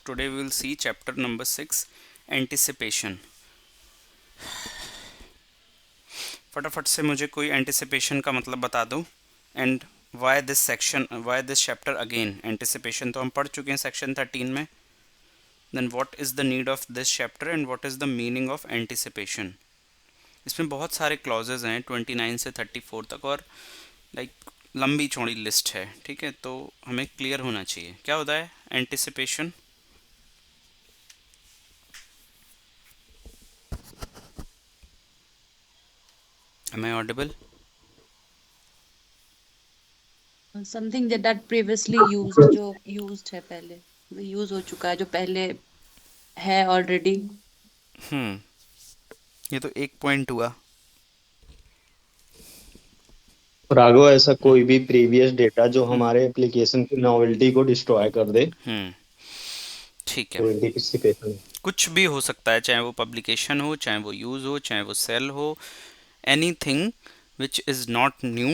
today we will see chapter number 6 anticipation. फटाफट से मुझे कोई एंटिसिपेशन का मतलब बता दो and why this chapter again. Anticipation तो हम पढ़ चुके हैं सेक्शन 13 में. Then what is the need of this chapter and what is the meaning of anticipation. इसमें बहुत सारे क्लॉजेज हैं 29 से 34 तक और लंबी चौड़ी लिस्ट है. ठीक है, तो हमें क्लियर होना चाहिए क्या होता है anticipation. Am I audible? Something that previously used, जो यूज्ड है पहले, यूज हो चुका है, जो पहले है ऑलरेडी. ये तो एक पॉइंट हुआ. राघव, ऐसा कोई भी प्रीवियस डेटा जो हमारे एप्लीकेशन की नॉवेल्टी को डिस्ट्रॉय कर दे ठीक है, तो एंटिसिपेशन. कुछ भी हो सकता है, चाहे वो पब्लिकेशन हो, चाहे वो यूज हो, चाहे वो सेल हो. Anything which is not new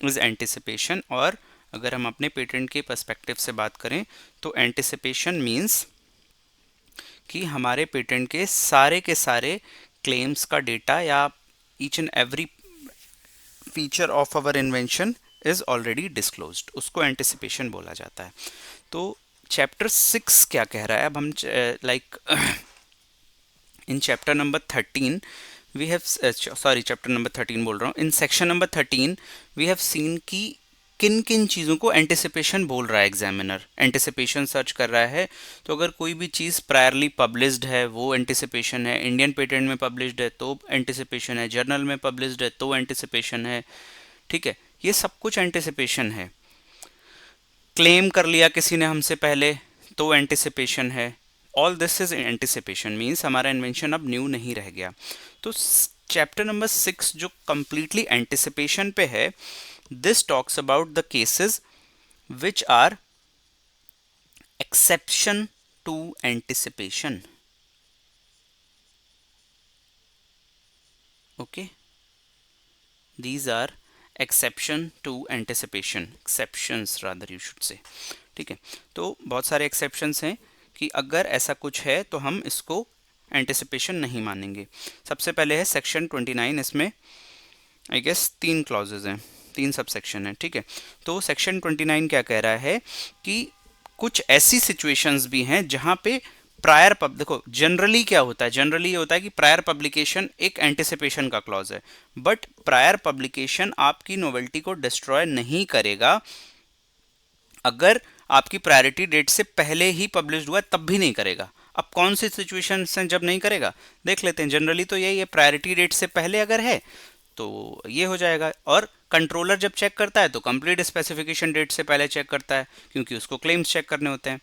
is anticipation. और अगर हम अपने पेटेंट के पर्सपेक्टिव से बात करें तो एंटिसिपेशन मीन्स कि हमारे पेटेंट के सारे क्लेम्स का डेटा या each and every feature of our invention is already disclosed, उसको एंटिसिपेशन बोला जाता है. तो चैप्टर 6 क्या कह रहा है. अब हम in chapter number 13 we have chapter number 13 बोल रहा हूँ. In section number 13 we have seen कि किन किन चीज़ों को एंटिसिपेशन बोल रहा है एग्जामिनर. एंटिसिपेशन सर्च कर रहा है तो अगर कोई भी चीज़ प्रायरली पब्लिश्ड है वो एंटिसिपेशन है, इंडियन पेटेंट में पब्लिश्ड है तो एंटिसिपेशन है, जर्नल में पब्लिश्ड है तो एंटिसिपेशन है. ठीक है, ये सब कुछ एंटिसिपेशन है. क्लेम कर लिया किसी ने हमसे पहले तो एंटिसिपेशन है. All this is anticipation means हमारा इन्वेंशन अब न्यू नहीं रह गया. तो चैप्टर नंबर 6 जो कंप्लीटली एंटिसिपेशन पे है, this talks about the cases which are exception to anticipation. Okay, these are exception to anticipation, exceptions rather you should say. ठीक है, तो बहुत सारे exceptions हैं कि अगर ऐसा कुछ है तो हम इसको एंटिसिपेशन नहीं मानेंगे. सबसे पहले है सेक्शन 29. इसमें आई गेस 3 क्लॉजेज हैं, 3 सब सेक्शन हैं. ठीक है, तो सेक्शन 29 क्या कह रहा है कि कुछ ऐसी सिचुएशंस भी हैं जहां पे प्रायर देखो जनरली क्या होता है, जनरली ये होता है कि प्रायर पब्लिकेशन एक एंटिसिपेशन का क्लॉज है. बट प्रायर पब्लिकेशन आपकी नोवेल्टी को डिस्ट्रॉय नहीं करेगा. अगर आपकी प्रायोरिटी डेट से पहले ही पब्लिश हुआ तब भी नहीं करेगा. अब कौन सी सिचुएशन हैं जब नहीं करेगा देख लेते हैं. जनरली तो यही है, प्रायोरिटी डेट से पहले अगर है तो ये हो जाएगा. और कंट्रोलर जब चेक करता है तो कंप्लीट स्पेसिफिकेशन डेट से पहले चेक करता है क्योंकि उसको क्लेम्स चेक करने होते हैं.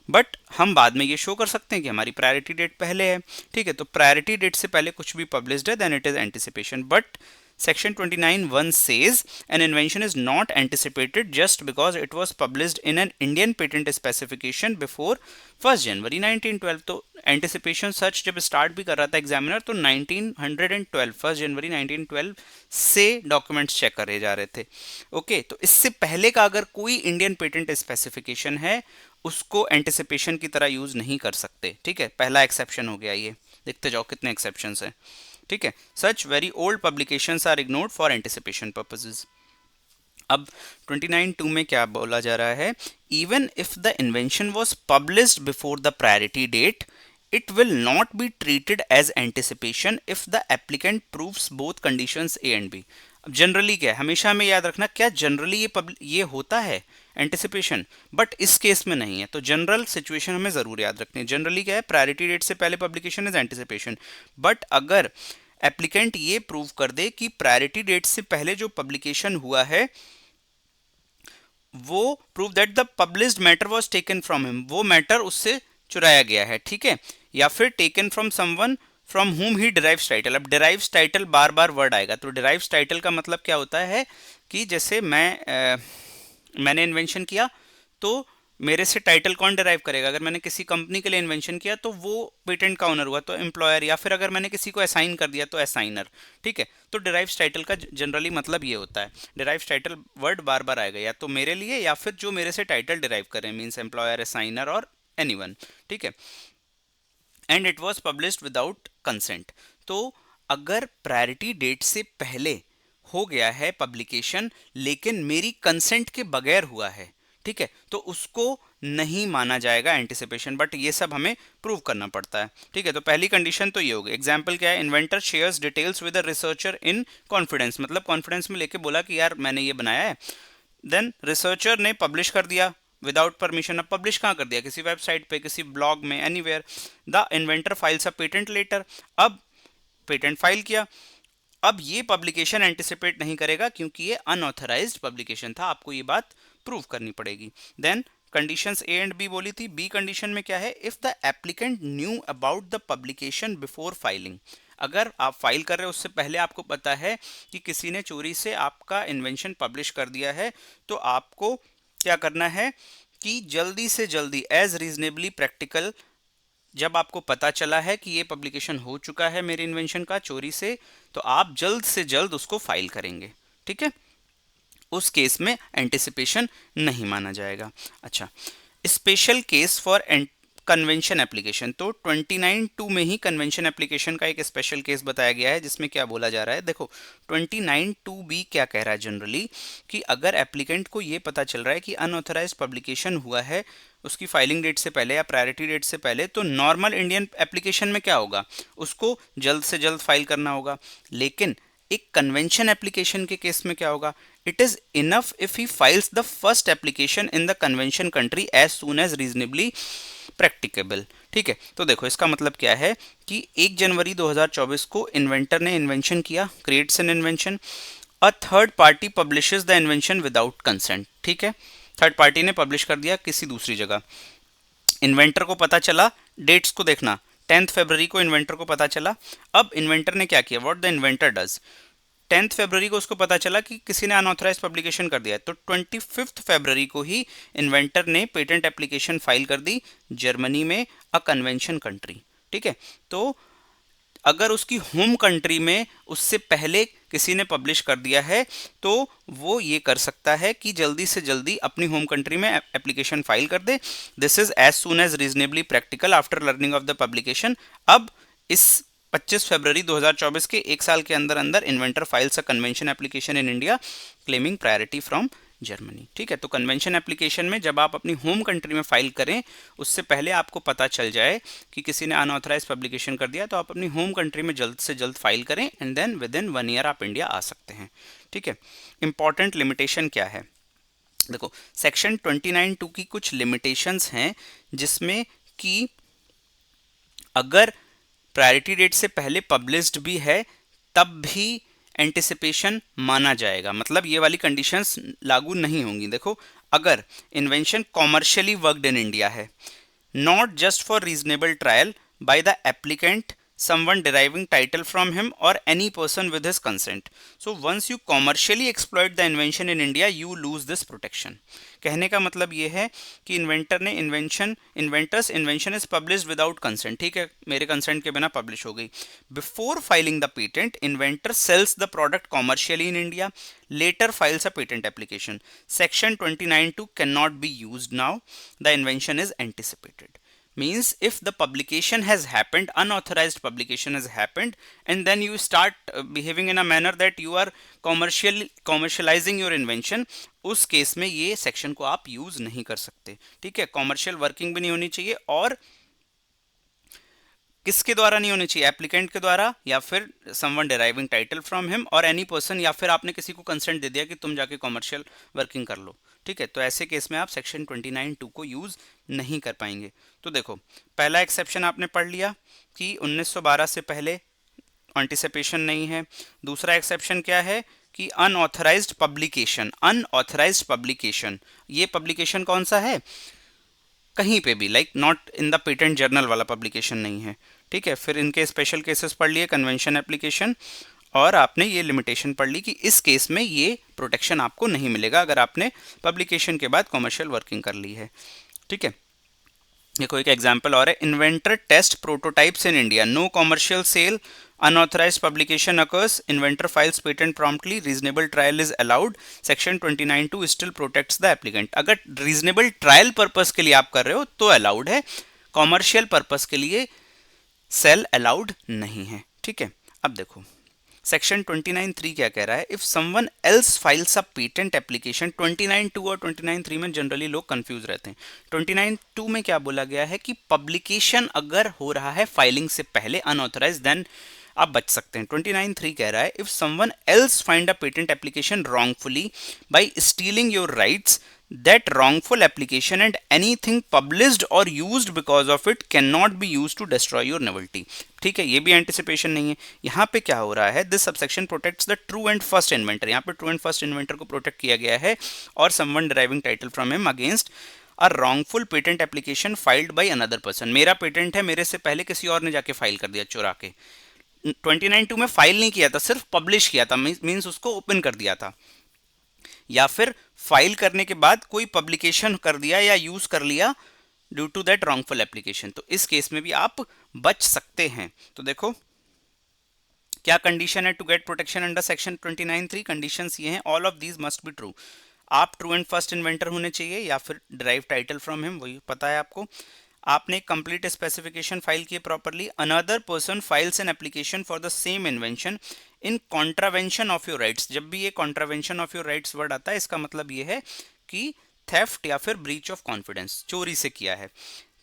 बट हम बाद में ये शो कर सकते हैं कि हमारी प्रायोरिटी डेट पहले है. ठीक है, तो प्रायोरिटी डेट से पहले कुछ भी पब्लिश्ड है then it is anticipation. But Section 29(1) says an invention is not anticipated just because it was published in an Indian patent specification before 1st January 1912. तो एंटिसिपेशन सर्च जब स्टार्ट भी कर रहा था एग्जामिनर तो 1912 1 जनवरी 1912 से डॉक्यूमेंट्स चेक करे जा रहे थे. ओके, तो इससे पहले का अगर कोई इंडियन पेटेंट स्पेसिफिकेशन है उसको एंटिसिपेशन की तरह यूज नहीं कर सकते. ठीक है, पहला एक्सेप्शन हो गया. ये देखते जाओ कितने एक्सेप्शंस हैं. ठीक है, such very old publications are ignored for anticipation purposes. अब 29(2) में क्या बोला जा रहा है, even if the invention was published before the priority date it will not be treated as anticipation if the applicant proves both conditions A and B. अब generally क्या है, हमेशा हमें याद रखना क्या जनरली ये होता है एंटिसिपेशन, बट इस केस में नहीं है. तो जनरल सिचुएशन हमें जरूर याद रखनी है. जनरली क्या है, प्रायोरिटी डेट से पहले पब्लिकेशन इज एंटिसिपेशन. बट अगर एप्लीकेंट ये प्रूव कर दे कि प्रायोरिटी डेट से पहले जो पब्लिकेशन हुआ है वो prove that the published matter was taken from him, वो मैटर उससे चुराया गया है. ठीक है, या फिर टेकन फ्रॉम समवन फ्रॉम हुम ही डिराइव्स टाइटल. अब डिराइव्स टाइटल बार बार वर्ड आएगा. तो डिराइव्स टाइटल का मतलब क्या होता है कि जैसे मैंने इन्वेंशन किया तो मेरे से टाइटल कौन डिराइव करेगा. अगर मैंने किसी कंपनी के लिए इन्वेंशन किया तो वो पेटेंट का ओनर हुआ तो एम्प्लॉयर, या फिर अगर मैंने किसी को असाइन कर दिया तो असाइनर. ठीक है, तो डिराइव्स टाइटल का जनरली मतलब ये होता है. डिराइव्स टाइटल वर्ड बार बार आएगा या तो मेरे लिए या फिर जो मेरे से टाइटल डिराइव करें, मीन्स एम्प्लॉयर, असाइनर और एनीवन, ठीक है, and it was published without consent. तो अगर प्रायोरिटी डेट से पहले हो गया है पब्लिकेशन लेकिन मेरी कंसेंट के बगैर हुआ है, ठीक है, तो उसको नहीं माना जाएगा एंटिसिपेशन, बट ये सब हमें प्रूव करना पड़ता है, ठीक है। तो पहली कंडीशन तो ये होगी। एग्जांपल क्या है, inventor shares details with a researcher in confidence, मतलब कॉन्फिडेंस में लेके बोला कि यार मैंने ये बनाया है, देन रिसर्चर ने पब्लिश कर दिया विदाउट परमिशन। अब पब्लिश कहाँ कर दिया, किसी वेबसाइट पे, किसी ब्लॉग में, anywhere. The inventor files a patent later, अब पेटेंट फाइल किया, अब ये पब्लिकेशन एंटिसिपेट नहीं करेगा क्योंकि ये अनऑथराइज्ड पब्लिकेशन था, आपको ये बात प्रूव करनी पड़ेगी। Then conditions A and B बोली थी। बी कंडीशन में क्या है, if the applicant knew about the publication before filing, अगर आप फाइल कर रहे हो उससे पहले आपको पता है कि किसी ने चोरी से आपका इन्वेंशन पब्लिश कर दिया है, तो आपको क्या करना है कि जल्दी से जल्दी एज रीजनेबली प्रैक्टिकल, जब आपको पता चला है कि ये पब्लिकेशन हो चुका है मेरे इन्वेंशन का चोरी से, तो आप जल्द से जल्द उसको फाइल करेंगे, ठीक है। उस केस में एंटिसिपेशन नहीं माना जाएगा। अच्छा, special case for convention application, तो 29(2) में ही कन्वेंशन एप्लीकेशन का एक स्पेशल केस बताया गया है, जिसमें क्या बोला जा रहा है, देखो 29(2)(b) क्या कह रहा है जनरली, कि अगर एप्लीकेंट को ये पता चल रहा है कि अनऑथराइज्ड पब्लिकेशन हुआ है उसकी फाइलिंग डेट से पहले या प्रायोरिटी डेट से पहले, तो नॉर्मल इंडियन एप्लीकेशन में क्या होगा, उसको जल्द से जल्द फाइल करना होगा। लेकिन एक कन्वेंशन एप्लीकेशन के केस में क्या होगा, it is enough if he files the first application in the convention country as soon as reasonably practicable, ठीक है। तो देखो इसका मतलब क्या है कि 1 जनवरी 2024 को इन्वेंटर ने इन्वेंशन किया, creates an invention, a third party publishes the invention without consent, ठीक है, थर्ड पार्टी ने पब्लिश कर दिया किसी दूसरी जगह, इन्वेंटर को पता चला, डेट्स को देखना, 10 फरवरी को इन्वेंटर को पता चला। अब इन्वेंटर ने क्या किया, व्हाट द इन्वेंटर डज, 10 फरवरी को उसको पता चला कि किसी ने अनऑथराइज पब्लिकेशन कर दिया है, तो 25 फरवरी को ही इन्वेंटर ने पेटेंट एप्लीकेशन फाइल कर दी जर्मनी में, अ कन्वेंशन कंट्री, ठीक है। तो अगर उसकी होम कंट्री में उससे पहले किसी ने पब्लिश कर दिया है, तो वो ये कर सकता है कि जल्दी से जल्दी अपनी होम कंट्री में एप्लीकेशन फाइल कर दे। This is as soon as reasonably practical after learning of the publication. अब इस 25 फरवरी 2024 के 1 साल के अंदर अंदर inventor files a convention application in India claiming priority from Germany, ठीक है। तो कन्वेंशन एप्लीकेशन में जब आप अपनी होम कंट्री में फाइल करें, उससे पहले आपको पता चल जाए कि किसी ने अनऑथराइज पब्लिकेशन कर दिया, तो आप अपनी होम कंट्री में जल्द से जल्द फाइल करें and then within 1 year आप इंडिया आ सकते हैं, ठीक है। इंपॉर्टेंट लिमिटेशन क्या है, देखो सेक्शन 29(2) की कुछ लिमिटेशंस हैं, जिसमें कि अगर प्रायोरिटी डेट से पहले पब्लिश्ड भी है तब भी एंटिसिपेशन माना जाएगा, मतलब ये वाली कंडीशंस लागू नहीं होंगी। देखो, अगर invention commercially worked in India है, not just for reasonable trial by the applicant, someone deriving title from him or any person with his consent. So once you commercially exploit the invention in India, you lose this protection. कहने का मतलब ये है कि inventor ने inventors invention is published without consent, ठीक है, मेरे कंसेंट के बिना पब्लिश हो गई। Before filing the patent, inventor sells the product commercially in India, later files a patent application. Section 29(2) cannot be used now. The invention is anticipated. Means if the publication has happened, unauthorized publication has happened, and then you start behaving in a manner that you are commercializing your invention, उस case में ये section को आप use नहीं कर सकते, ठीक है। कॉमर्शियल वर्किंग भी नहीं होनी चाहिए, और किसके द्वारा नहीं होनी चाहिए, एप्लीकेंट के द्वारा, या फिर someone deriving title from him और एनी पर्सन, या फिर आपने किसी को कंसेंट दे दिया कि तुम जाके कॉमर्शियल वर्किंग कर लो, ठीक है। तो ऐसे केस में आप सेक्शन 29(2) को यूज नहीं कर पाएंगे। तो देखो, पहला एक्सेप्शन आपने पढ़ लिया कि 1912 से पहले एंटिसिपेशन नहीं है। दूसरा एक्सेप्शन क्या है कि अनऑथराइज्ड पब्लिकेशन, ये पब्लिकेशन कौन सा है, कहीं पे भी, like not in the patent journal वाला पब्लिकेशन नहीं है, ठीक है। फिर इनके स्पेशल केसेस पढ़ लिए, कन्वेंशन एप्लीकेशन, और आपने ये लिमिटेशन पढ़ ली कि इस केस में ये प्रोटेक्शन आपको नहीं मिलेगा अगर आपने पब्लिकेशन के बाद कॉमर्शियल वर्किंग कर ली है, ठीक है। देखो एक एग्जांपल और है, inventor test prototypes in India, no commercial sale, unauthorized publication occurs, inventor files patent promptly, reasonable trial is allowed, section 29(2) still protects the applicant। अगर reasonable trial purpose के लिए आप कर रहे हो तो allowed है, commercial purpose के लिए सेल अलाउड नहीं है। ठीक है, अब देखो सेक्शन 29(3) क्या कह रहा है, if someone else files a patent application. 29(2) और 29(3) में जनरली लोग कंफ्यूज रहते हैं। 29(2) में क्या बोला गया है कि पब्लिकेशन अगर हो रहा है फाइलिंग से पहले अनऑथराइज, देन आप बच सकते हैं। 29(3) कह रहा है, if someone else find a patent application wrongfully bye stealing your rights, that wrongful application and anything published or used because of it cannot be used to destroy your novelty। ठीक है, ये भी एंटिसिपेशन नहीं है। यहाँ पे क्या हो रहा है, this subsection protects the true and first inventor. यहाँ पे ट्रू एंड फर्स्ट इन्वेंटर को प्रोटेक्ट किया गया है, और someone deriving title from him against a wrongful patent application filed by another person. मेरा पेटेंट है, मेरे से पहले किसी और ने जाके फाइल कर दिया चुरा के। 29(2) में फाइल नहीं किया था, सिर्फ पब्लिश किया था, मीन्स उसको ओपन कर दिया था, या फिर फाइल करने के बाद कोई पब्लिकेशन कर दिया या यूज कर लिया due to that wrongful application. तो इस केस में भी आप बच सकते हैं। तो देखो क्या कंडीशन है to get protection under section 29(3)। Conditions ये हैं, all of these must be true. आप ट्रू एंड फर्स्ट इन्वेंटर होने चाहिए, या फिर डिराइव टाइटल फ्रॉम हिम, वही पता है आपको। आपने कंप्लीट स्पेसिफिकेशन फाइल किए properly. Another person files an application for the same invention in contravention of your rights. जब भी ये contravention of your rights word आता है, इसका मतलब ये है कि थेफ्ट या फिर ब्रीच ऑफ कॉन्फिडेंस, चोरी से किया है।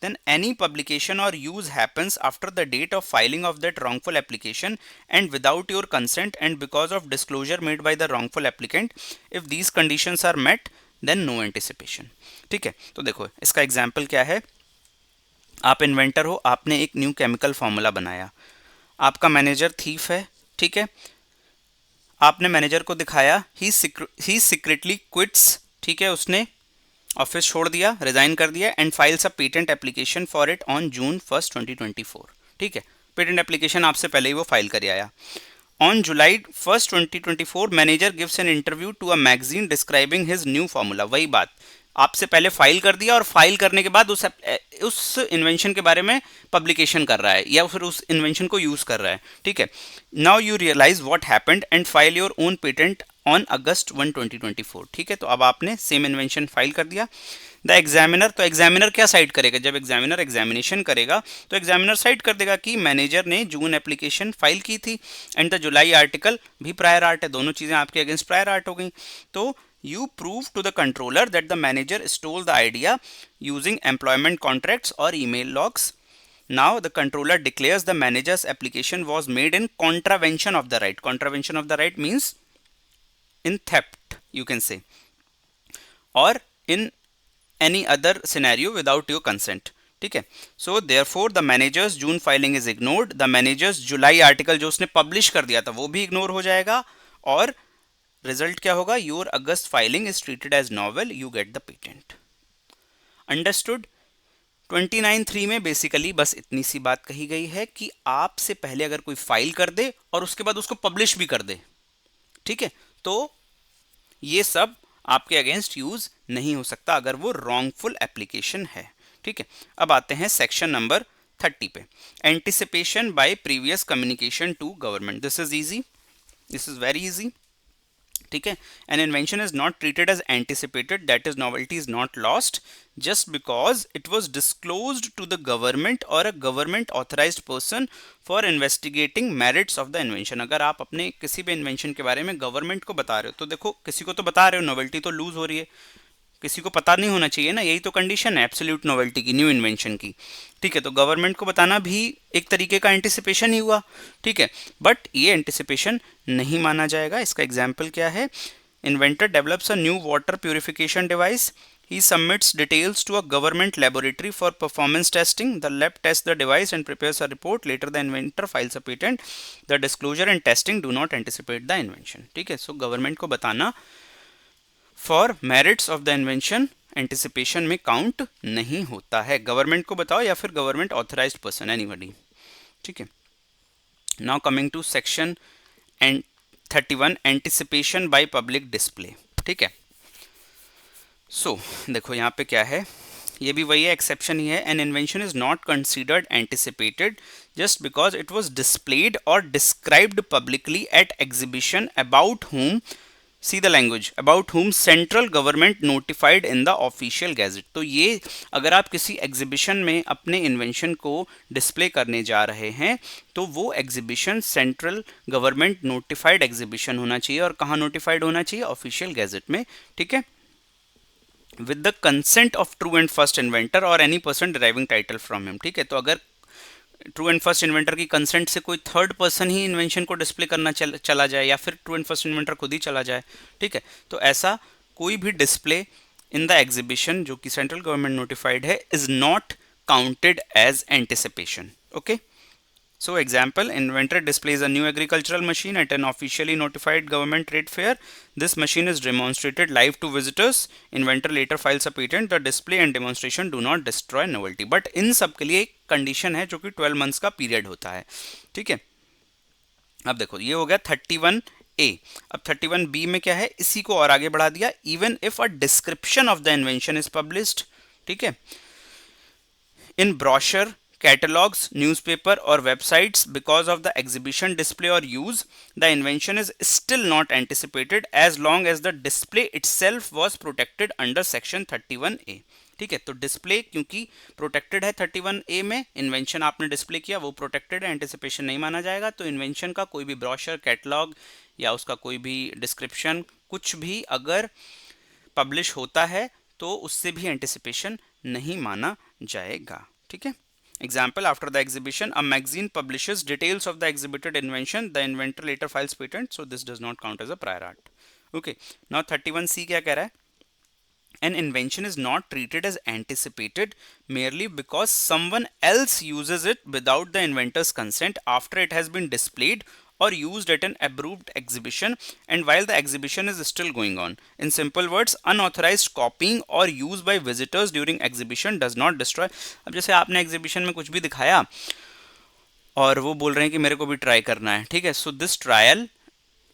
then any publication or use happens after the date of filing of that wrongful application and without your consent and because of disclosure made by the wrongful applicant, if these conditions are met then no anticipation। ठीक है, तो देखो इसका example क्या है, आप inventor हो, आपने एक न्यू केमिकल फॉर्मूला बनाया, आपका मैनेजर थीफ है। ठीक है, आपने मैनेजर को दिखाया, ही सीक्रेटली क्विट्स। ठीक है, उसने ऑफिस छोड़ दिया, रिजाइन कर दिया, and files a patent application for it on June 1, 2024। ठीक है, पेटेंट एप्लीकेशन आपसे पहले ही वो फाइल कर आया। On July 1, 2024 manager gives an interview to a magazine describing his new formula. वही बात, आपसे पहले फाइल कर दिया और फाइल करने के बाद उस इन्वेंशन के बारे में पब्लिकेशन कर रहा है या फिर उस इन्वेंशन को यूज कर रहा है। ठीक है, now you realise what happened and file your own patent on August 1, 2024। ठीक है, तो अब आपने सेम इन्वेंशन फाइल कर दिया। द एग्जामिनर, तो एग्जामिनर क्या साइड करेगा, जब एग्जामिनर एग्जामिनेशन करेगा तो एग्जामिनर साइड कर देगा कि मैनेजर ने जून एप्लीकेशन फाइल की थी एंड द जुलाई आर्टिकल भी प्रायर आर्ट है, दोनों चीज़ें आपके अगेंस्ट प्रायर आर्ट हो गई। तो you prove to the controller that the manager stole the idea using employment contracts or email logs। Now the controller declares the manager's application was made in contravention of the right। Contravention of the right means in theft you can say, or in any other scenario without your consent। ठीक है, so therefore the manager's June filing is ignored। the manager's July article जो उसने publish कर दिया था वो भी ignore हो जाएगा, और रिजल्ट क्या होगा, your August filing is treated as novel, you get the patent. Understood. 29(3) में बेसिकली बस इतनी सी बात कही गई है कि आपसे पहले अगर कोई फाइल कर दे और उसके बाद उसको पब्लिश भी कर दे, ठीक है, तो ये सब आपके अगेंस्ट यूज नहीं हो सकता अगर वो रॉन्गफुल एप्लीकेशन है। ठीक है, अब आते हैं सेक्शन नंबर 30 पे, anticipation by previous communication to government. This is easy, this is very easy. ठीक है, an invention is not treated as anticipated, that is novelty is not lost just because it was disclosed to the government or a government authorized person for investigating merits of the invention। अगर आप अपने किसी भी invention के बारे में government को बता रहे हो, तो देखो किसी को तो बता रहे हो, नोवेल्टी तो लूज हो रही है, किसी को पता नहीं होना चाहिए ना, यही तो कंडीशन है एब्सोल्यूट नोवेल्टी की, न्यू इन्वेंशन की। ठीक है, तो गवर्नमेंट को बताना भी एक तरीके का एंटिसिपेशन ही हुआ। ठीक है, बट ये एंटिसिपेशन नहीं माना जाएगा। इसका एग्जाम्पल क्या है, inventor develops a new water purification device, he submits details to a government laboratory for performance testing, the lab tests the device and prepares a report, later the inventor files a patent, the disclosure and testing do not anticipate the invention। ठीक है, so government को बताना for merits of the invention anticipation में count नहीं होता है। Government को बताओ या फिर गवर्नमेंट ऑथराइज्ड पर्सन, एनीबडी। ठीक है, now coming to section 31, anticipation by public display. ठीक है, सो देखो यहाँ पे क्या है, ये भी वही है, एक्सेप्शन ही है। An invention is not considered anticipated just because it was displayed और described publicly at exhibition about whom, see the language, about whom central government notified in the official gazette. तो ये अगर आप किसी एग्जीबिशन में अपने इन्वेंशन को display करने जा रहे हैं तो वो exhibition central government notified exhibition होना चाहिए। और कहाँ नोटिफाइड होना चाहिए? ऑफिशियल गैजेट में, ठीक है, with the consent of true and first inventor और any person deriving title from him. ठीक है, तो अगर ट्रू एंड फर्स्ट इन्वेंटर की कंसेंट से कोई थर्ड पर्सन ही इन्वेंशन को डिस्प्ले करना चला जाए, या फिर ट्रू एंड फर्स्ट इन्वेंटर खुद ही चला जाए, ठीक है, तो ऐसा कोई भी डिस्प्ले इन द एग्जीबिशन जो कि सेंट्रल गवर्नमेंट नोटिफाइड है is not counted as anticipation. Okay, so example, inventor displays a new agricultural machine at an officially notified government trade fair. This machine is demonstrated live to visitors. Inventor later files a patent. The display and demonstration do not destroy novelty. But इन सब के लिए एक condition है जो कि 12 months का period होता है। ठीक है, अब देखो ये हो गया 31A। अब 31B में क्या है, इसी को और आगे बढ़ा दिया, even if a description of the invention is published, ठीक है, in brochure, catalogs, newspaper or websites because of the exhibition, display or use, the invention is still not anticipated as long as the display itself was protected under section 31A। ठीक है, तो display क्योंकि protected है 31A में, invention आपने display किया वो protected है, एंटिसिपेशन नहीं माना जाएगा। तो इन्वेंशन का कोई भी ब्रोशर, कैटलॉग या उसका कोई भी डिस्क्रिप्शन कुछ भी अगर पब्लिश होता है तो उससे भी एंटिसिपेशन नहीं माना जाएगा। ठीक है, example, after the exhibition a magazine publishes details of the exhibited invention, the inventor later files patent, so this does not count as a prior art. Okay, now 31C क्या कह रहा है, an invention is not treated as anticipated merely because someone else uses it without the inventor's consent after it has been displayed or used at an approved exhibition and while the exhibition is still going on. In simple words, unauthorized copying or use by visitors during exhibition does not destroy। अब जैसे आपने exhibition में कुछ भी दिखाया और वो बोल रहे हैं कि मेरे को भी ट्राई करना है, ठीक है, so this trial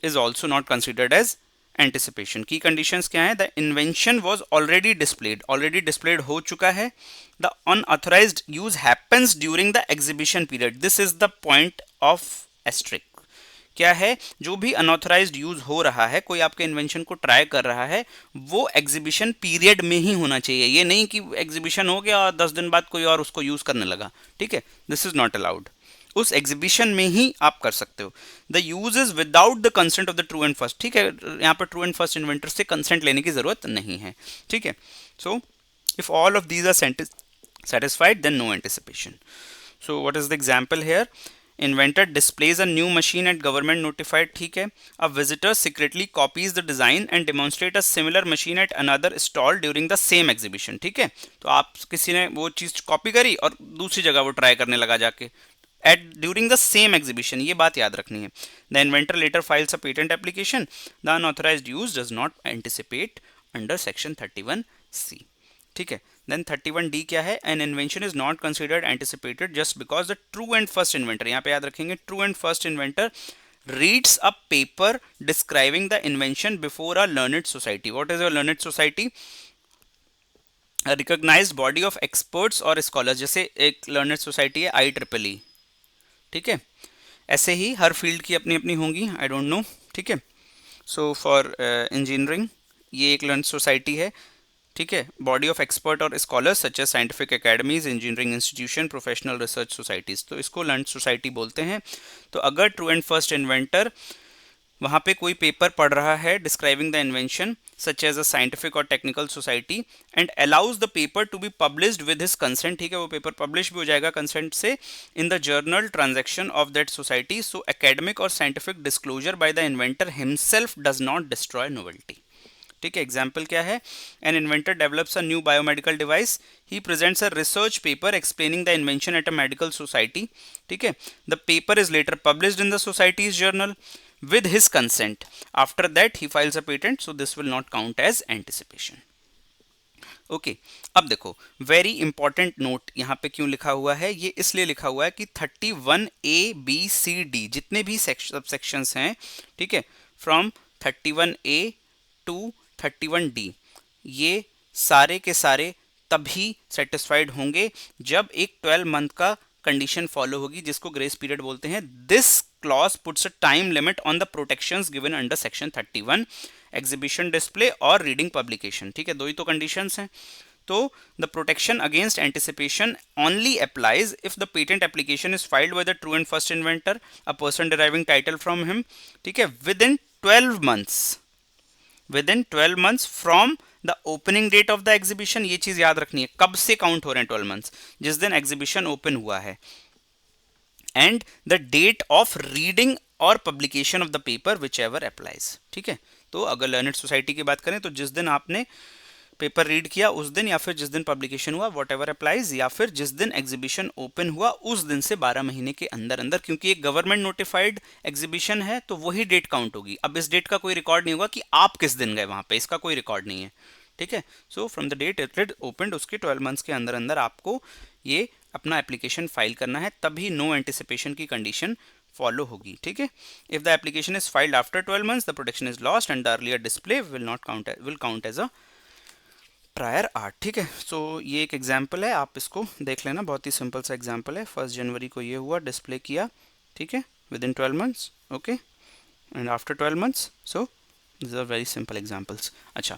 is also not considered as anticipation. की कंडीशंस क्या है, the invention was already displayed हो चुका है, the unauthorised use happens during the exhibition period, this is the point of asterisk. क्या है, जो भी अनऑथराइज्ड यूज हो रहा है, कोई आपके इन्वेंशन को ट्राई कर रहा है, वो एग्जीबिशन पीरियड में ही होना चाहिए। ये नहीं कि एग्जीबिशन हो गया और 10 दिन बाद कोई और उसको यूज करने लगा, ठीक है, दिस इज नॉट अलाउड। उस एग्जीबिशन में ही आप कर सकते हो। The use is without the consent of the true and first, ठीक है, यहाँ पर ट्रू एंड फर्स्ट इन्वेंटर से कंसेंट लेने की जरूरत नहीं है। ठीक है, so if all of these are satisfied then no anticipation. So what is the example here? Inventor displays a new machine at government notified, ठीक है, a visitor secretly copies the design and demonstrate a similar machine at another stall during the same exhibition। ठीक है, तो आप किसी ने वो चीज कॉपी करी और दूसरी जगह वो ट्राई करने लगा जाके at during the same exhibition, ये बात याद रखनी है। The inventor later files a patent application. The unauthorized use does not anticipate under section 31C। ठीक है, then 31D क्या है, an invention is not considered anticipated just because the true and first inventor, यहाँ पे याद रखेंगे, true and first inventor reads a paper describing the invention before a learned society। What is a learned society? A recognized body of experts or scholars। जैसे एक learned society है IEEE, ठीक है, ऐसे ही हर फील्ड की अपनी अपनी होंगी, आई डोंट नो। ठीक है, सो फॉर इंजीनियरिंग ये एक लर्न सोसाइटी है, ठीक है, बॉडी ऑफ एक्सपर्ट और scholars such as scientific academies, engineering institution, professional research societies, तो इसको लर्न सोसाइटी बोलते हैं। तो अगर ट्रू एंड फर्स्ट इन्वेंटर वहाँ पे कोई पेपर पढ़ रहा है describing the invention such as a scientific और technical society and allows the paper to be published with his consent, ठीक है, वो पेपर पब्लिश भी हो जाएगा कंसेंट से in the journal transaction of that society, so academic और scientific disclosure by the inventor himself does not destroy novelty. ठीक है, एग्जाम्पल क्या है, an inventor develops a new biomedical device, he presents a research paper explaining the invention at a medical society, ठीक है, the paper is later published in the society's journal with his consent, after that he files a patent, so this will not count as anticipation। Okay, अब देखो very important note यहाँ पे क्यों लिखा हुआ है, ये इसलिए लिखा हुआ है कि 31A, B, C, D जितने भी सब सेक्शंस हैं, ठीक है, फ्रॉम 31A टू 31D, ये सारे के सारे तभी सेटिस्फाइड होंगे जब एक 12 मंथ का कंडीशन फॉलो होगी, जिसको ग्रेस पीरियड बोलते हैं. This clause puts a time limit on the protections given under section 31, exhibition, display और रीडिंग पब्लिकेशन. ठीक है, दो ही तो कंडीशंस हैं. तो the protection against anticipation only applies if the patent application is filed by the true and first inventor, a person deriving title from him. ठीक है, within 12 months from the opening date of the exhibition. ये चीज याद रखनी है, कब से count हो रहे हैं 12 मंथ्स, जिस दिन एग्जीबिशन ओपन हुआ है. And the date of reading और publication of the paper whichever applies. ठीक है, तो अगर लर्नेड सोसाइटी की बात करें तो जिस दिन आपने पेपर रीड किया उस दिन, या फिर जिस दिन पब्लिकेशन हुआ, वॉट एवर अप्लाइज, या फिर जिस दिन एग्जीबिशन ओपन हुआ उस दिन से 12 महीने के अंदर अंदर, क्योंकि एक गवर्नमेंट नोटिफाइड एग्जीबिशन है तो वही डेट काउंट होगी. अब इस डेट का कोई रिकॉर्ड नहीं होगा कि आप किस दिन गए वहां पे, इसका कोई रिकॉर्ड नहीं है. ठीक है, so from the date it opened उसके 12 मंथ्स के अंदर अंदर आपको ये अपना एप्लीकेशन फाइल करना है, तभी नो एंटिसिपेशन की कंडीशन फॉलो होगी. ठीक है, if the application is filed after 12 months the protection is lost and the earlier display will count as a prior art. ठीक है, सो ये एक एग्जाम्पल है, आप इसको देख लेना, बहुत ही सिंपल सा एग्जाम्पल है. 1 जनवरी को ये हुआ, डिस्प्ले किया. ठीक है, within 12 months. Okay, and after 12 months. So this are very simple examples. अच्छा,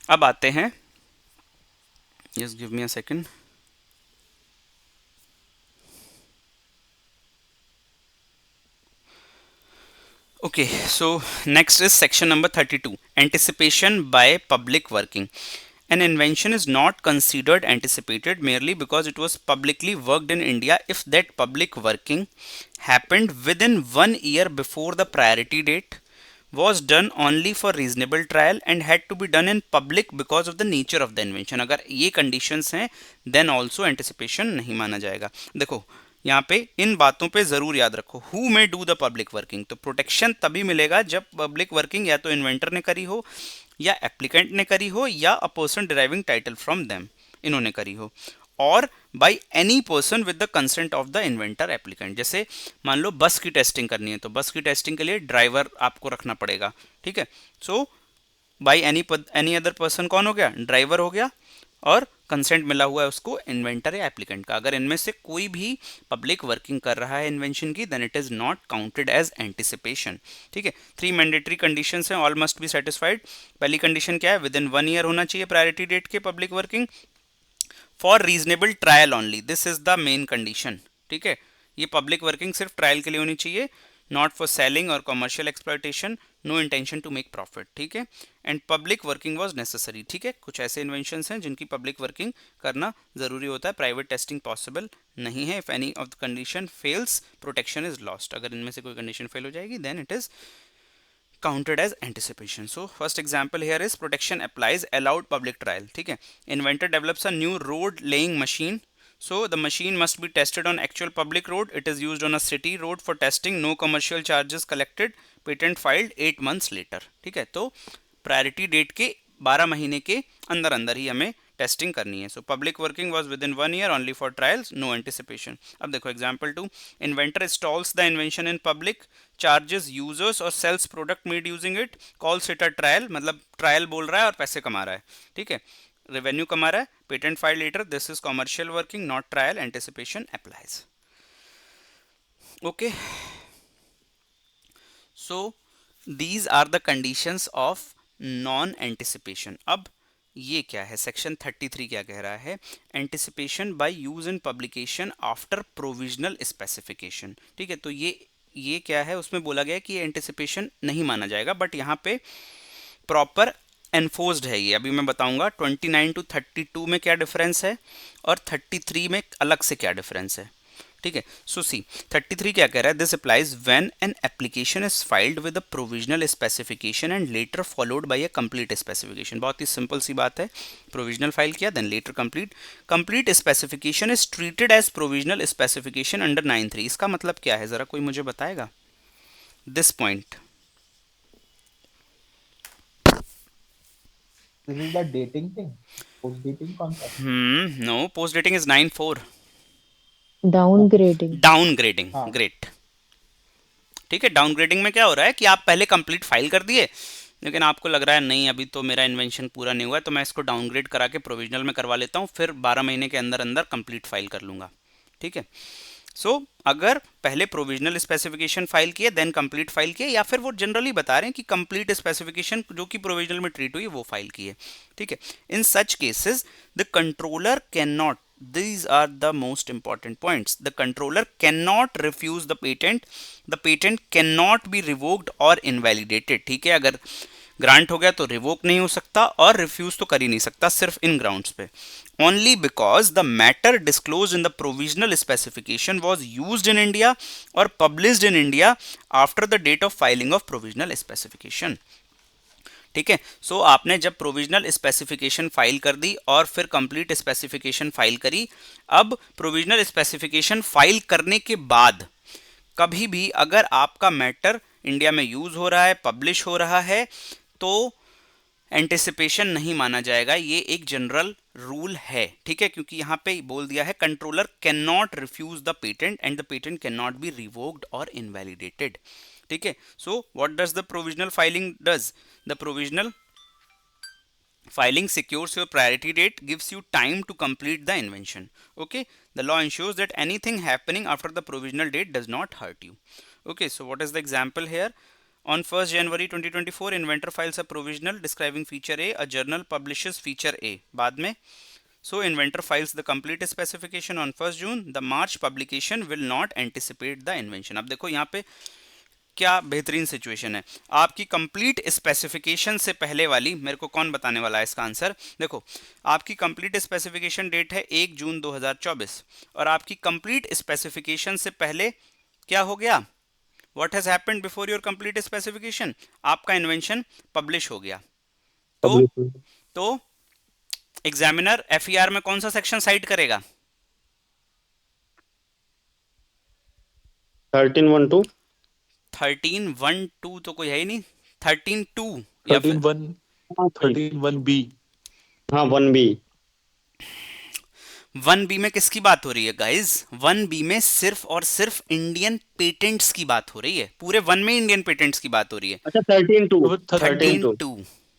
अब आते हैं, just give me a second. Okay, so next is section number 32, anticipation by public working. An invention is not considered anticipated merely because it was publicly worked in India if that public working happened within 1 year before the priority date, was done only for reasonable trial and had to be done in public because of the nature of the invention. अगर ये conditions हैं then also anticipation नहीं माना जाएगा. देखो यहाँ पे इन बातों पे जरूर याद रखो. Who may do the public working, तो प्रोटेक्शन तभी मिलेगा जब पब्लिक वर्किंग या तो इन्वेंटर ने करी हो, या एप्लीकेंट ने करी हो, या अ person deriving title from them, इन्होंने करी हो, और by any person with the consent of the inventor applicant. जैसे मान लो बस की टेस्टिंग करनी है, तो बस की टेस्टिंग के लिए ड्राइवर आपको रखना पड़ेगा. ठीक है, सो बाय एनी अदर पर्सन कौन हो गया, ड्राइवर हो गया, और कंसेंट मिला हुआ है उसको इन्वेंटर या एप्लीकेंट का. अगर इनमें से कोई भी पब्लिक वर्किंग कर रहा है इन्वेंशन की, then it is not counted as anticipation. ठीक है, 3 मैंडेटरी कंडीशंस हैं, ऑल मस्ट बी सेटिस्फाइड. पहली कंडीशन क्या है, विद इन 1 ईयर होना चाहिए प्रायोरिटी डेट के public working, for reasonable trial only, this is the main condition. ठीक है, ये पब्लिक वर्किंग सिर्फ ट्रायल के लिए होनी चाहिए, नॉट फॉर सेलिंग और commercial exploitation, no intention to make profit. ठीक है, and public working was necessary. ठीक है, कुछ ऐसे इन्वेंशंस हैं जिनकी पब्लिक वर्किंग करना जरूरी होता है, प्राइवेट टेस्टिंग पॉसिबल नहीं है. If any of the condition fails protection is lost. अगर इनमें से कोई कंडीशन फेल हो जाएगी then it is counted as anticipation. So first example here is protection applies allowed public trial. ठीक है, inventor develops a new road laying machine. So the machine must be tested on actual public road. It is used on a city road for testing. No commercial charges collected. Patent filed 8 months later. ठीक है, तो priority date के 12 महीने के अंदर अंदर ही हमें testing करनी है. So public working was within 1 year only for trials, no anticipation. अब देखो example 2, inventor installs the invention in public, charges users और sells product made using it, calls it a trial, मतलब trial बोल रहा है और पैसे कमा रहा है. ठीक है, रेवेन्यू कमा रहा है, patent file later, this is commercial working not trial, anticipation applies. Okay, so these are the conditions of non anticipation. अब ये क्या है, सेक्शन 33 क्या कह रहा है, anticipation by use in publication after provisional specification. ठीक है, तो ये क्या है, उसमें बोला गया है कि ये एंटिसिपेशन नहीं माना जाएगा, बट यहाँ पे प्रॉपर एनफोर्स्ड है ये. अभी मैं बताऊंगा 29 to 32 में क्या डिफरेंस है और 33 में अलग से क्या डिफरेंस है. ठीक है, सो सी 33 क्या कह रहा है, this applies when an application is filed with a provisional specification and later followed by a complete specification. बहुत ही सिंपल सी बात है, प्रोविजनल फाइल किया then later complete specification is treated as provisional specification under 9(3). इसका मतलब क्या है, जरा कोई मुझे बताएगा this point. This is the dating thing, post dating concept. No, post dating is 9(4). Downgrading. Downgrading, हाँ. ग्रेट. ठीक है, डाउनग्रेडिंग में क्या हो रहा है कि आप पहले कंप्लीट फाइल कर दिए, लेकिन आपको लग रहा है नहीं अभी तो मेरा इन्वेंशन पूरा नहीं हुआ है, तो मैं इसको डाउनग्रेड करा के प्रोविजनल में करवा लेता हूँ, फिर 12 महीने के अंदर अंदर कंप्लीट फाइल कर लूँगा। ठीक है, सो अगर पहले प्रोविजनल स्पेसिफिकेशन फाइल किए देन कंप्लीट फाइल किए, या फिर वो जनरली बता रहे हैं कि कंप्लीट स्पेसिफिकेशन जो कि प्रोविजनल में ट्रीट हुई वो फाइल किए। ठीक है, in such cases the controller can not, these are the most important points, the controller cannot refuse the patent cannot be revoked or invalidated। ठीक है, अगर ग्रांट हो गया तो रिवोक नहीं हो सकता और रिफ्यूज तो कर ही नहीं सकता, सिर्फ इन ग्राउंड्स पे। Only because the matter disclose in the provisional specification was used in India और published in India after the date of filing of provisional specification. ठीक है, सो आपने जब प्रोविजनल स्पेसिफिकेशन फाइल कर दी और फिर कंप्लीट स्पेसिफिकेशन फाइल करी, अब प्रोविजनल स्पेसिफिकेशन फाइल करने के बाद कभी भी अगर आपका मैटर इंडिया में यूज हो रहा है, पब्लिश हो रहा है, तो एंटिसिपेशन नहीं माना जाएगा। ये एक जनरल रूल है। ठीक है, क्योंकि यहाँ पे बोल दिया है controller can not refuse the patent and the patent can not be revoked और इनवैलिडेटेड। ठीक है, so what does the provisional filing does, the provisional filing secures your priority date, gives you time to complete the invention. Okay, the law ensures that anything happening after the provisional date does not hurt you. Okay, so what is the example here? On 1st January 2024 inventor files a provisional describing feature A, a journal publishes feature A बाद में, so inventor files the complete specification on 1st June, the March publication will not anticipate the invention। अब देखो यहाँ पे क्या बेहतरीन situation है, आपकी कंप्लीट स्पेसिफिकेशन से पहले वाली, मेरे को कौन बताने वाला है इसका आंसर? देखो, आपकी कंप्लीट स्पेसिफिकेशन डेट है 1 जून 2024 और आपकी कंप्लीट स्पेसिफिकेशन से पहले क्या हो गया? What has happened before your complete specification? आपका इन्वेंशन पब्लिश हो गया। तो एग्जामिनर एफईआर में कौन सा सेक्शन साइट करेगा? 13(1)(2)। 13(1)(2) तो कोई है ही नहीं, 13(2) या फिर 13(1)(b)। हाँ 1B। 1B में किसकी बात हो रही है गाइज? 1B में सिर्फ और सिर्फ इंडियन पेटेंट्स की बात हो रही है, पूरे 1 में इंडियन पेटेंट्स की बात हो रही है। अच्छा 13(2)। 13(2)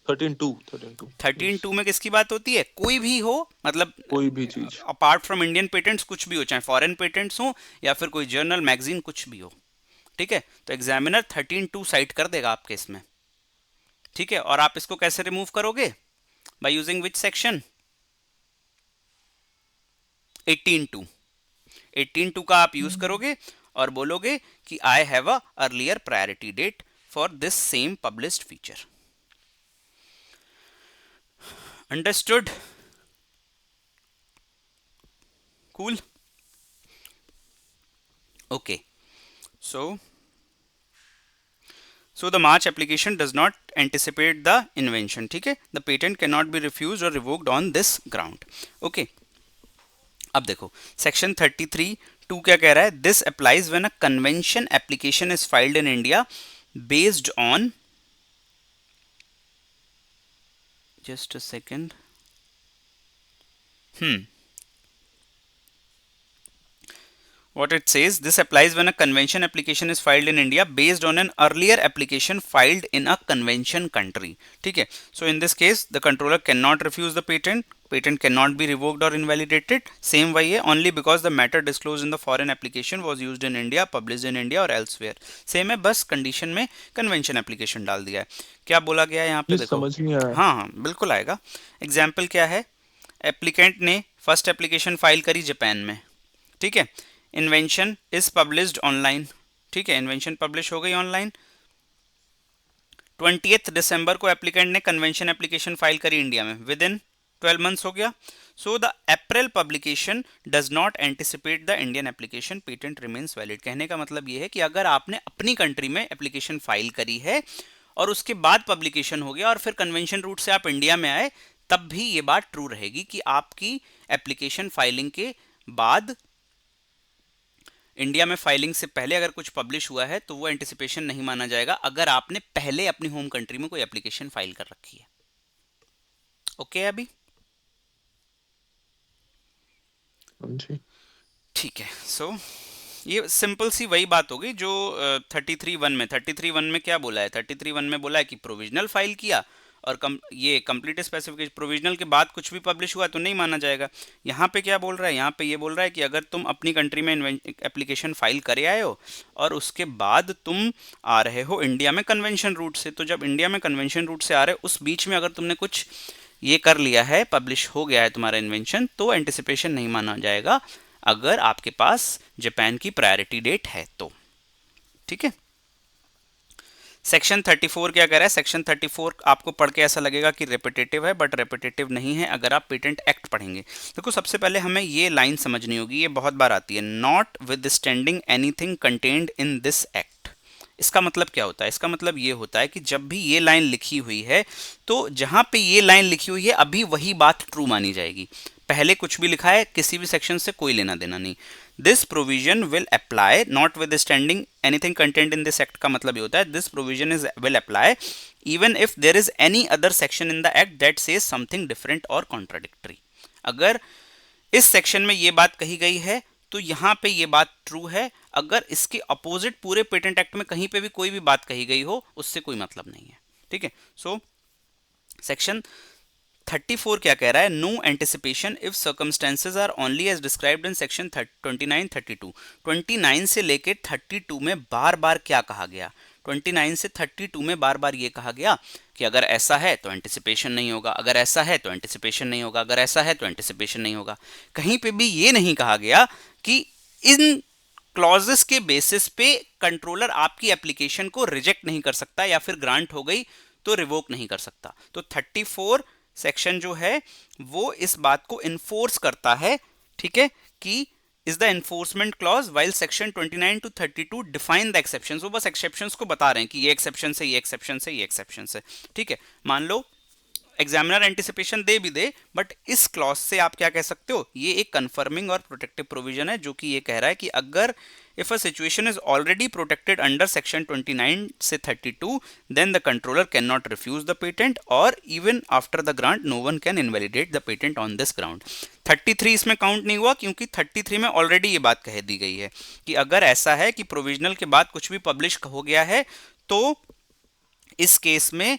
13(2)। 13(2) में किसकी बात होती है? कोई भी हो, मतलब कोई भी चीज अपार्ट फ्रॉम इंडियन पेटेंट्स कुछ भी हो, चाहे फॉरेन पेटेंट्स हो या फिर कोई जर्नल मैगजीन कुछ भी हो। ठीक है, तो एग्जामिनर 13(2) साइट कर देगा आपके इसमें। ठीक है, और आप इसको कैसे रिमूव करोगे? By using which section? 18(2). 18(2) का आप यूज करोगे और बोलोगे कि I have a earlier priority date for this same published feature. Understood? Cool? Okay, so the March application does not anticipate the invention। ठीक है, the patent cannot be refused or revoked on this ground। okay, अब देखो section 33(2) क्या कह रहा है? This applies when a convention application is filed in India based on, just a second, what it says, this applies when a convention application is filed in India based on an earlier application filed in a convention country। ठीक है, so in this case the controller cannot refuse the patent cannot be revoked or invalidated। same वही है, only because the matter disclosed in the foreign application was used in India, published in India or elsewhere। same है, बस condition में convention application डाल दिया है। क्या बोला गया है यहाँ पे? ये देखो, समझ नहीं आया। हाँ बिल्कुल आएगा। एग्जाम्पल क्या है? एप्लीकेंट ने फर्स्ट एप्लीकेशन फाइल करी जापान में। ठीक है, इन्वेंशन इज पब्लिश्ड ऑनलाइन। ठीक है, इन्वेंशन पब्लिश हो गई ऑनलाइन। 20th दिसंबर को एप्लीकेंट ने कन्वेंशन एप्लीकेशन फाइल करी इंडिया में, विद इन 12 मंथ्स हो गया। So the April publication does not anticipate the Indian application, patent remains valid. कहने का मतलब ये है कि अगर आपने अपनी कंट्री में एप्लीकेशन फाइल करी है और उसके बाद पब्लिकेशन हो गया और फिर कन्वेंशन रूट से आप इंडिया में आए, तब भी ये बात ट्रू रहेगी कि आपकी एप्लीकेशन फाइलिंग के बाद इंडिया में फाइलिंग से पहले अगर कुछ पब्लिश हुआ है तो वो एंटिसिपेशन नहीं माना जाएगा अगर आपने पहले अपनी होम कंट्री में कोई एप्लीकेशन फाइल कर रखी है। ओके अभी? जी ठीक है, सो ये सिंपल सी वही बात होगी जो 33(1) में क्या बोला है, 33(1) में बोला है कि प्रोविजनल फाइल किया और ये कंप्लीट स्पेसिफिकेशन, प्रोविजनल के बाद कुछ भी पब्लिश हुआ तो नहीं माना जाएगा। यहाँ पे क्या बोल रहा है, यहाँ पे ये बोल रहा है कि अगर तुम अपनी कंट्री में एप्लीकेशन फाइल करे आए हो और उसके बाद तुम आ रहे हो इंडिया में कन्वेंशन रूट से, तो जब इंडिया में कन्वेंशन रूट से आ रहे हो उस बीच में अगर तुमने कुछ ये कर लिया है, पब्लिश हो गया है तुम्हारा इन्वेंशन, तो एंटिसिपेशन नहीं माना जाएगा अगर आपके पास जापान की प्रायोरिटी डेट है तो। ठीक है। सेक्शन 34 क्या कह रहा है, सेक्शन 34 आपको पढ़ के ऐसा लगेगा कि रेपिटेटिव है, बट रेपिटेटिव नहीं है अगर आप पेटेंट एक्ट पढ़ेंगे। देखो सबसे पहले हमें ये लाइन समझनी होगी, ये बहुत बार आती है, not withstanding anything contained in this act. इसका मतलब क्या होता है, इसका मतलब ये होता है कि जब भी ये लाइन लिखी हुई है तो जहां पे ये लाइन लिखी हुई है अभी वही बात ट्रू मानी जाएगी। पहले कुछ भी लिखा है किसी भी सेक्शन से कोई लेना देना नहीं। This provision will apply notwithstanding anything content in this act का मतलब ये होता है this provision is will apply even if there is any other section in the act that says something different और contradictory. अगर इस section में ये बात कही गई है तो यहाँ पे ये बात ट्रू है, अगर इसके अपोजिट पूरे पेटेंट एक्ट में कहीं पे भी कोई भी बात कही गई हो उससे कोई मतलब नहीं है। ठीक है। सो सेक्शन 34 क्या कह रहा है, no anticipation if circumstances are only as described in section 29 32। 29 से लेके 32 में बार बार क्या कहा गया, 29 से 32 में बार बार ये कहा गया कि अगर ऐसा है तो एंटिसिपेशन नहीं होगा, अगर ऐसा है तो एंटिसिपेशन नहीं होगा, अगर ऐसा है तो एंटिसिपेशन नहीं होगा। कहीं पे भी ये नहीं कहा गया कि इन क्लॉजेस के बेसिस पे कंट्रोलर आपकी एप्लीकेशन को रिजेक्ट नहीं कर सकता या फिर ग्रांट हो गई तो रिवोक नहीं कर सकता। तो 34 सेक्शन जो है वो इस बात को इन्फोर्स करता है, ठीक है, कि is the enforcement clause while section 29 to 32 define the exceptions. वो बस एक्सेप्शंस को बता रहे हैं कि ये एक्सेप्शन से, ये एक्सेप्शन से, ये एक्सेप्शन से। ठीक है। मान लो एग्जामिनर एंटिसिपेशन दे भी दे, बट इस क्लॉज से आप क्या कह सकते हो, ये एक कंफर्मिंग और प्रोटेक्टिव प्रोविजन है जो कि ये कह रहा है कि अगर if a situation is already protected under section 29 से 32 then the controller cannot refuse the patent or even after the grant no one can invalidate the patent on this ground। 33 इसमें काउंट नहीं हुआ क्योंकि 33 में ऑलरेडी ये बात कह दी गई है कि अगर ऐसा है कि प्रोविजनल के बाद कुछ भी पब्लिश हो गया है तो इस केस में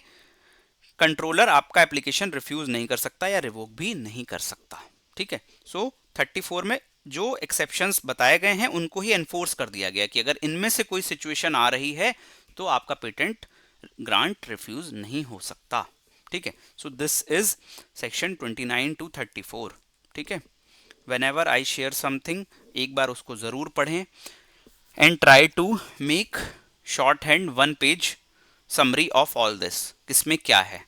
कंट्रोलर आपका एप्लीकेशन रिफ्यूज नहीं कर सकता या रिवोक भी नहीं कर सकता। ठीक है। सो 34 में जो एक्सेप्शंस बताए गए हैं उनको ही एनफोर्स कर दिया गया कि अगर इनमें से कोई सिचुएशन आ रही है तो आपका पेटेंट ग्रांट रिफ्यूज नहीं हो सकता। ठीक है। So this is section 29 to 34। ठीक है। व्हेनेवर आई शेयर समथिंग एक बार उसको जरूर पढ़ें and try to make short hand 1 page summary of all this, किसमें क्या है।